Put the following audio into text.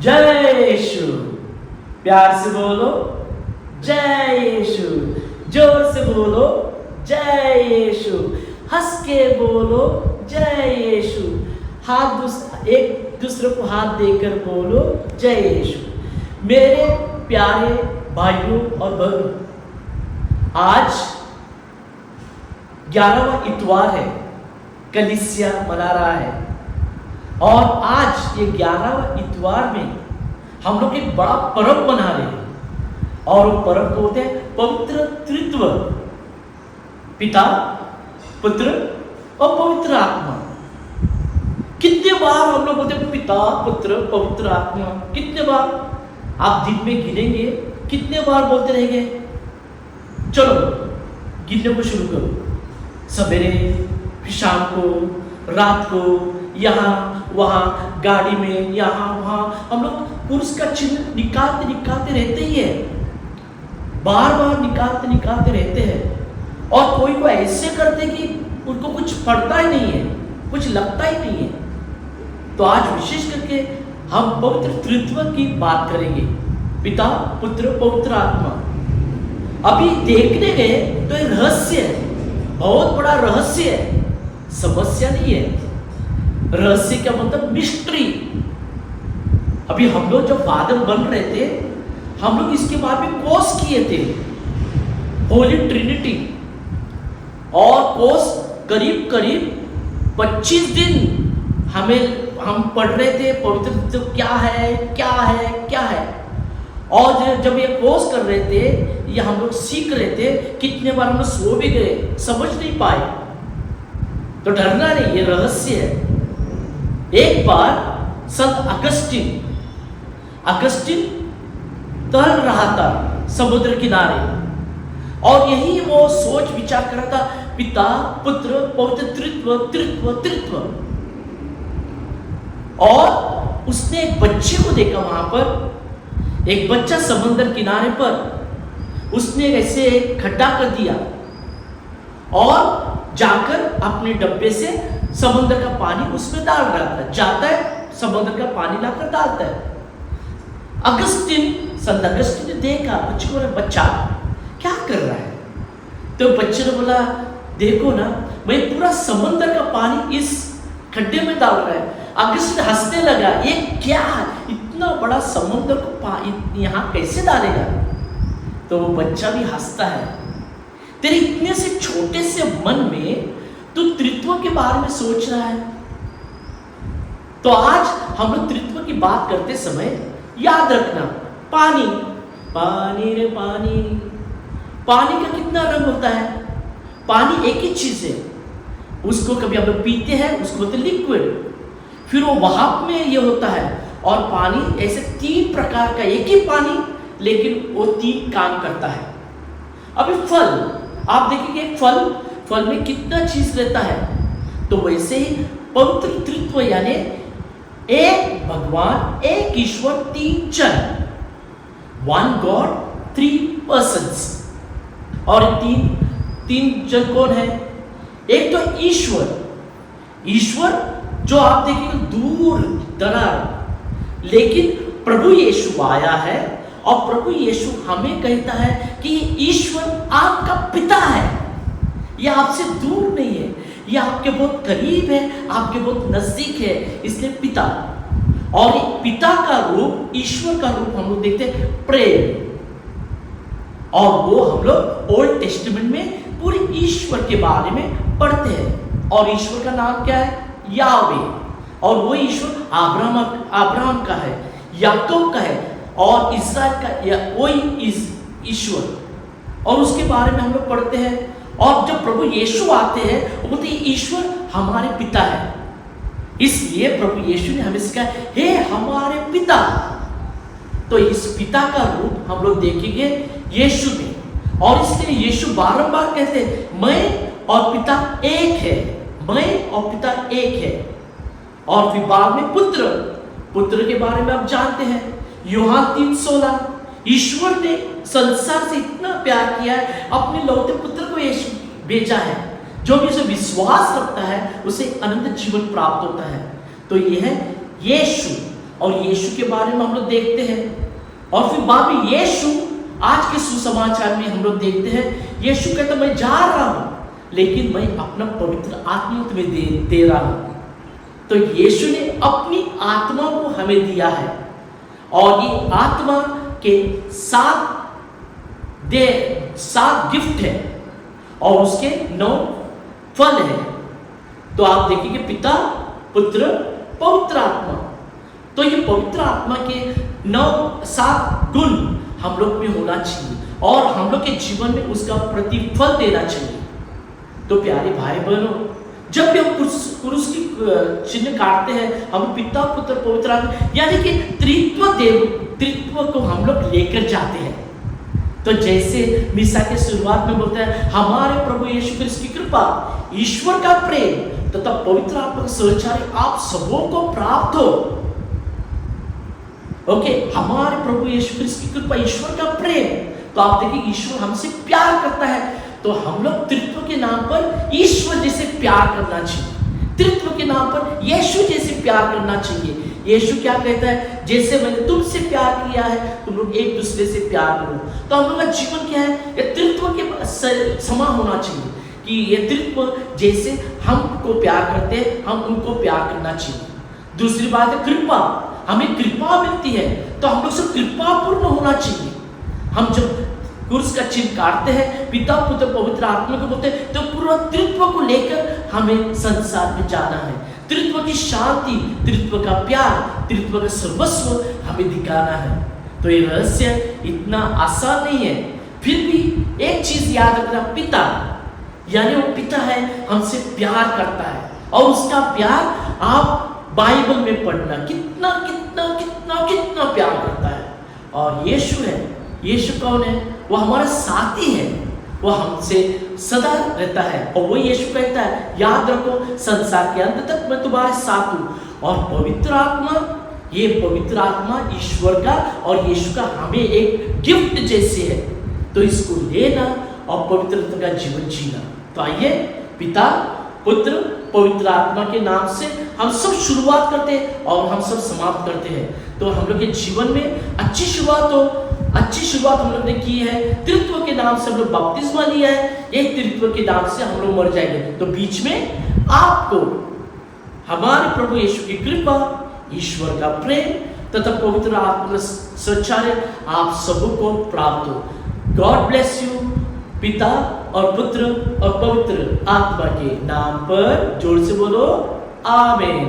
जय यीशु। प्यार से बोलो जय यीशु। जोर से बोलो जय यीशु। हंस के बोलो जय यीशु। एक दूसरे को हाथ देकर बोलो जय यीशु। मेरे प्यारे भाइयों और बहनों, आज 11वां इतवार है, कलीसिया मना रहा है। और आज ये 11वां इतवार में हम लोग एक बड़ा पर्व मना रहे हैं। और वो पर्व को होते हैं पवित्र त्रित्व, पिता, पुत्र और पवित्र आत्मा। कितने बार हम लोग बोलते हैं पिता, पुत्र, पवित्र आत्मा? कितने बार आप दिन में गिनेंगे? कितने बार बोलते रहेंगे? चलो गिनने को शुरू करो। सवेरे, फिर शाम को, रात को, यहाँ वहाँ, गाड़ी में, यहाँ वहाँ हम लोग पुरुष का चिन्ह निकालते रहते ही है। बार बार निकालते रहते हैं। और कोई को ऐसे करते कि उनको कुछ पड़ता ही नहीं है, कुछ लगता ही नहीं है। तो आज विशेष करके हम पवित्र त्रित्व की बात करेंगे, पिता, पुत्र, पवित्र आत्मा। अभी देखने गए तो ये रहस्य है, बहुत बड़ा रहस्य है, समस्या नहीं है। रहस्य क्या मतलब? मिस्ट्री। अभी हम लोग जब फादर बन रहे थे, हम लोग इसके बारे में कोर्स किए थे, होली ट्रिनिटी। और कोर्स करीब 25 दिन हम पढ़ रहे थे पवित्र त्रित्व क्या है, क्या है, क्या है। और जब ये कोर्स कर रहे थे, ये हम लोग सीख रहे थे, कितने बार हम लोग सो भी गए, समझ नहीं पाए। तो डरना नहीं, ये रहस्य है। एक बार संत अगस्टिन टहल रहा था समुद्र किनारे, और यही वो सोच विचार कर रहा था, पिता, पुत्र, पवित्र त्रित्व। और उसने एक बच्चे को देखा वहां पर, एक बच्चा समुद्र किनारे पर। उसने ऐसे खड्डा कर दिया और जाकर अपने डब्बे से समुद्र का पानी उसमें डाल रहा था। जाता है, समुद्र का पानी लाकर डालता है। संत अगस्टिन ने देखा, बच्चे को, बच्चा क्या कर रहा है? तो बच्चे ने बोला, देखो ना, मैं पूरा समुद्र का पानी इस खड्डे में डाल रहा है। अगस्टिन हंसने लगा, ये क्या, इतना बड़ा समुद्र को पानी यहाँ कैसे डालेगा? तो वो बच्चा भी हंसता है, तेरे इतने से छोटे से मन में तू त्रित्व के बारे में सोच रहा है। तो आज हम लोग त्रित्व की बात करते समय याद रखना, पानी रे पानी, पानी का कितना रंग होता है? पानी एक ही चीज है, उसको कभी हम लोग पीते हैं, उसको बोलते लिक्विड, फिर वो वाष्प में ये होता है। और पानी ऐसे 3 प्रकार का, एक ही पानी लेकिन वो 3 काम करता है। अभी फल आप देखेंगे, फल में कितना चीज रहता है। तो वैसे ही पवित्र त्रित्व यानी एक भगवान, एक ईश्वर, 3 जन, 1 गॉड 3 पर्सन्स। और 3 जन कौन है? एक तो ईश्वर जो आप देखेंगे दूर दरार, लेकिन प्रभु यीशु आया है और प्रभु यीशु हमें कहता है कि ईश्वर आपका पिता है। यह आपसे दूर नहीं है, यह आपके बहुत करीब है, आपके बहुत नजदीक है, इसलिए पिता। और पिता का रूप, ईश्वर का रूप हम लोग देखते हैं प्रेम। और वो हम लोग ओल्ड टेस्टामेंट में पूरे ईश्वर के बारे में पढ़ते हैं। और ईश्वर का नाम क्या है? यावे। और वो ईश्वर अब्राहम का है, याकूब का है, और इस्राएल का वही ईश्वर। और उसके बारे में हम लोग पढ़ते हैं। और जब प्रभु यीशु आते हैं, वो बोलते हैं ईश्वर हमारे पिता है। इसलिए प्रभु यीशु ने हमें सिखाया, हे हमारे पिता। तो इस पिता का रूप हम लोग देखेंगे यीशु में। और इसलिए यीशु बारंबार कहते हैं, मैं और पिता एक है, मैं और पिता एक है। और फिर बाद में पुत्र के बारे में आप जानते हैं, यूहन्ना 3:16, ईश्वर ने संसार से इतना प्यार किया है, अपने लौते पुत्र को यीशु भेजा है, जो भी उसे विश्वास रखता है उसे अनंत जीवन प्राप्त होता है। तो यह है यीशु। और यीशु के बारे में हम लोग देखते हैं। और फिर बाद में यीशु आज के सुसमाचार में हम लोग देखते हैं, यीशु कहता मैं जा रहा हूं, लेकिन मैं अपना पवित्र आत्मा तुम्हें दे रहा हूं। तो यीशु ने अपनी आत्मा को हमें दिया है, और ये आत्मा के सात गिफ्ट है और उसके 9 फल है। तो आप देखिए पिता, पुत्र, पवित्र आत्मा। तो ये पवित्र आत्मा के 7 गुण हम लोग में होना चाहिए और हम लोग के जीवन में उसका प्रतिफल देना चाहिए। तो प्यारे भाई बहनों, जब भी हम क्रूस की चिन्ह काटते हैं, हम पिता, पुत्र, पवित्र आत्मा यानी कि त्रित्व को हम लोग लेकर जाते हैं। तो जैसे मिसा के शुरुआत में बोलते हैं, हमारे प्रभु यीशु क्रिस्त की कृपा, ईश्वर का प्रेम तथा पवित्र आत्मा का सहचारी आप सबों को प्राप्त हो। ओके, हमारे प्रभु यीशु क्रिस्त की कृपा, ईश्वर का प्रेम। तो आप देखिए ईश्वर हमसे प्यार करता है, तो हम लोग त्रित्व के नाम पर ईश्वर जैसे प्यार करना चाहिए, त्रित्व के नाम पर यीशु जैसे प्यार करना चाहिए। यीशु क्या कहता है, जैसे मैंने तुमसे प्यार किया है तुम लोग एक दूसरे से प्यार करो। तो हम लोग का जीवन क्या है, ये त्रित्व के समान होना चाहिए कि ये त्रित्व जैसे हमको प्यार करते हैं हम उनको प्यार करना चाहिए। दूसरी बात है कृपा, हमें कृपा मिलती है तो हम लोग सब कृपापूर्ण होना चाहिए। हम जब क्रूस का चिन्ह काटते हैं, पिता, पुत्र, पवित्र आत्मा को बोलते हैं, तो पूरा त्रित्व को लेकर हमें संसार में जाना है। त्रित्व की शांति, त्रित्व का प्यार, त्रित्व का सर्वस्व हमें दिखाना है। तो ये रहस्य इतना आसान नहीं है। फिर भी एक चीज याद रखना, पिता यानी वो पिता है, हमसे प्यार करता है, और उसका प्यार आप बाइबल में पढ़ना, कितना कितना कितना कितना प्यार करता है। और यीशु है, यीशु कौन है, वो हमारा साथी है, वो हमसे सदा रहता है। और वो यीशु कहता है, याद रखो संसार के अंत तक मैं तुम्हारे साथ हूं। और पवित्र आत्मा, ये पवित्र आत्मा ईश्वर का और यीशु का हमें एक गिफ्ट जैसे है, तो इसको लेना और पवित्रता का जीवन जीना। तो आइए पिता, पुत्र, पवित्र आत्मा के नाम से हम सब शुरुआत करते हैं और हम सब समाप्त करते हैं। तो हम लोग के जीवन में अच्छी शुरुआत हम लोग ने की है। त्रित्व के नाम से हम लोग बपतिस्मा लिया है, एक त्रित्व के नाम से हम लोग मर जाएंगे। तो बीच में आपको हमारे प्रभु यीशु की कृपा, ईश्वर का प्रेम तथा पवित्र आत्मा का सच्चाई आप सबको प्राप्त हो। God bless you. पिता और पुत्र और पवित्र आत्मा के नाम पर जोर से बोलो आमीन।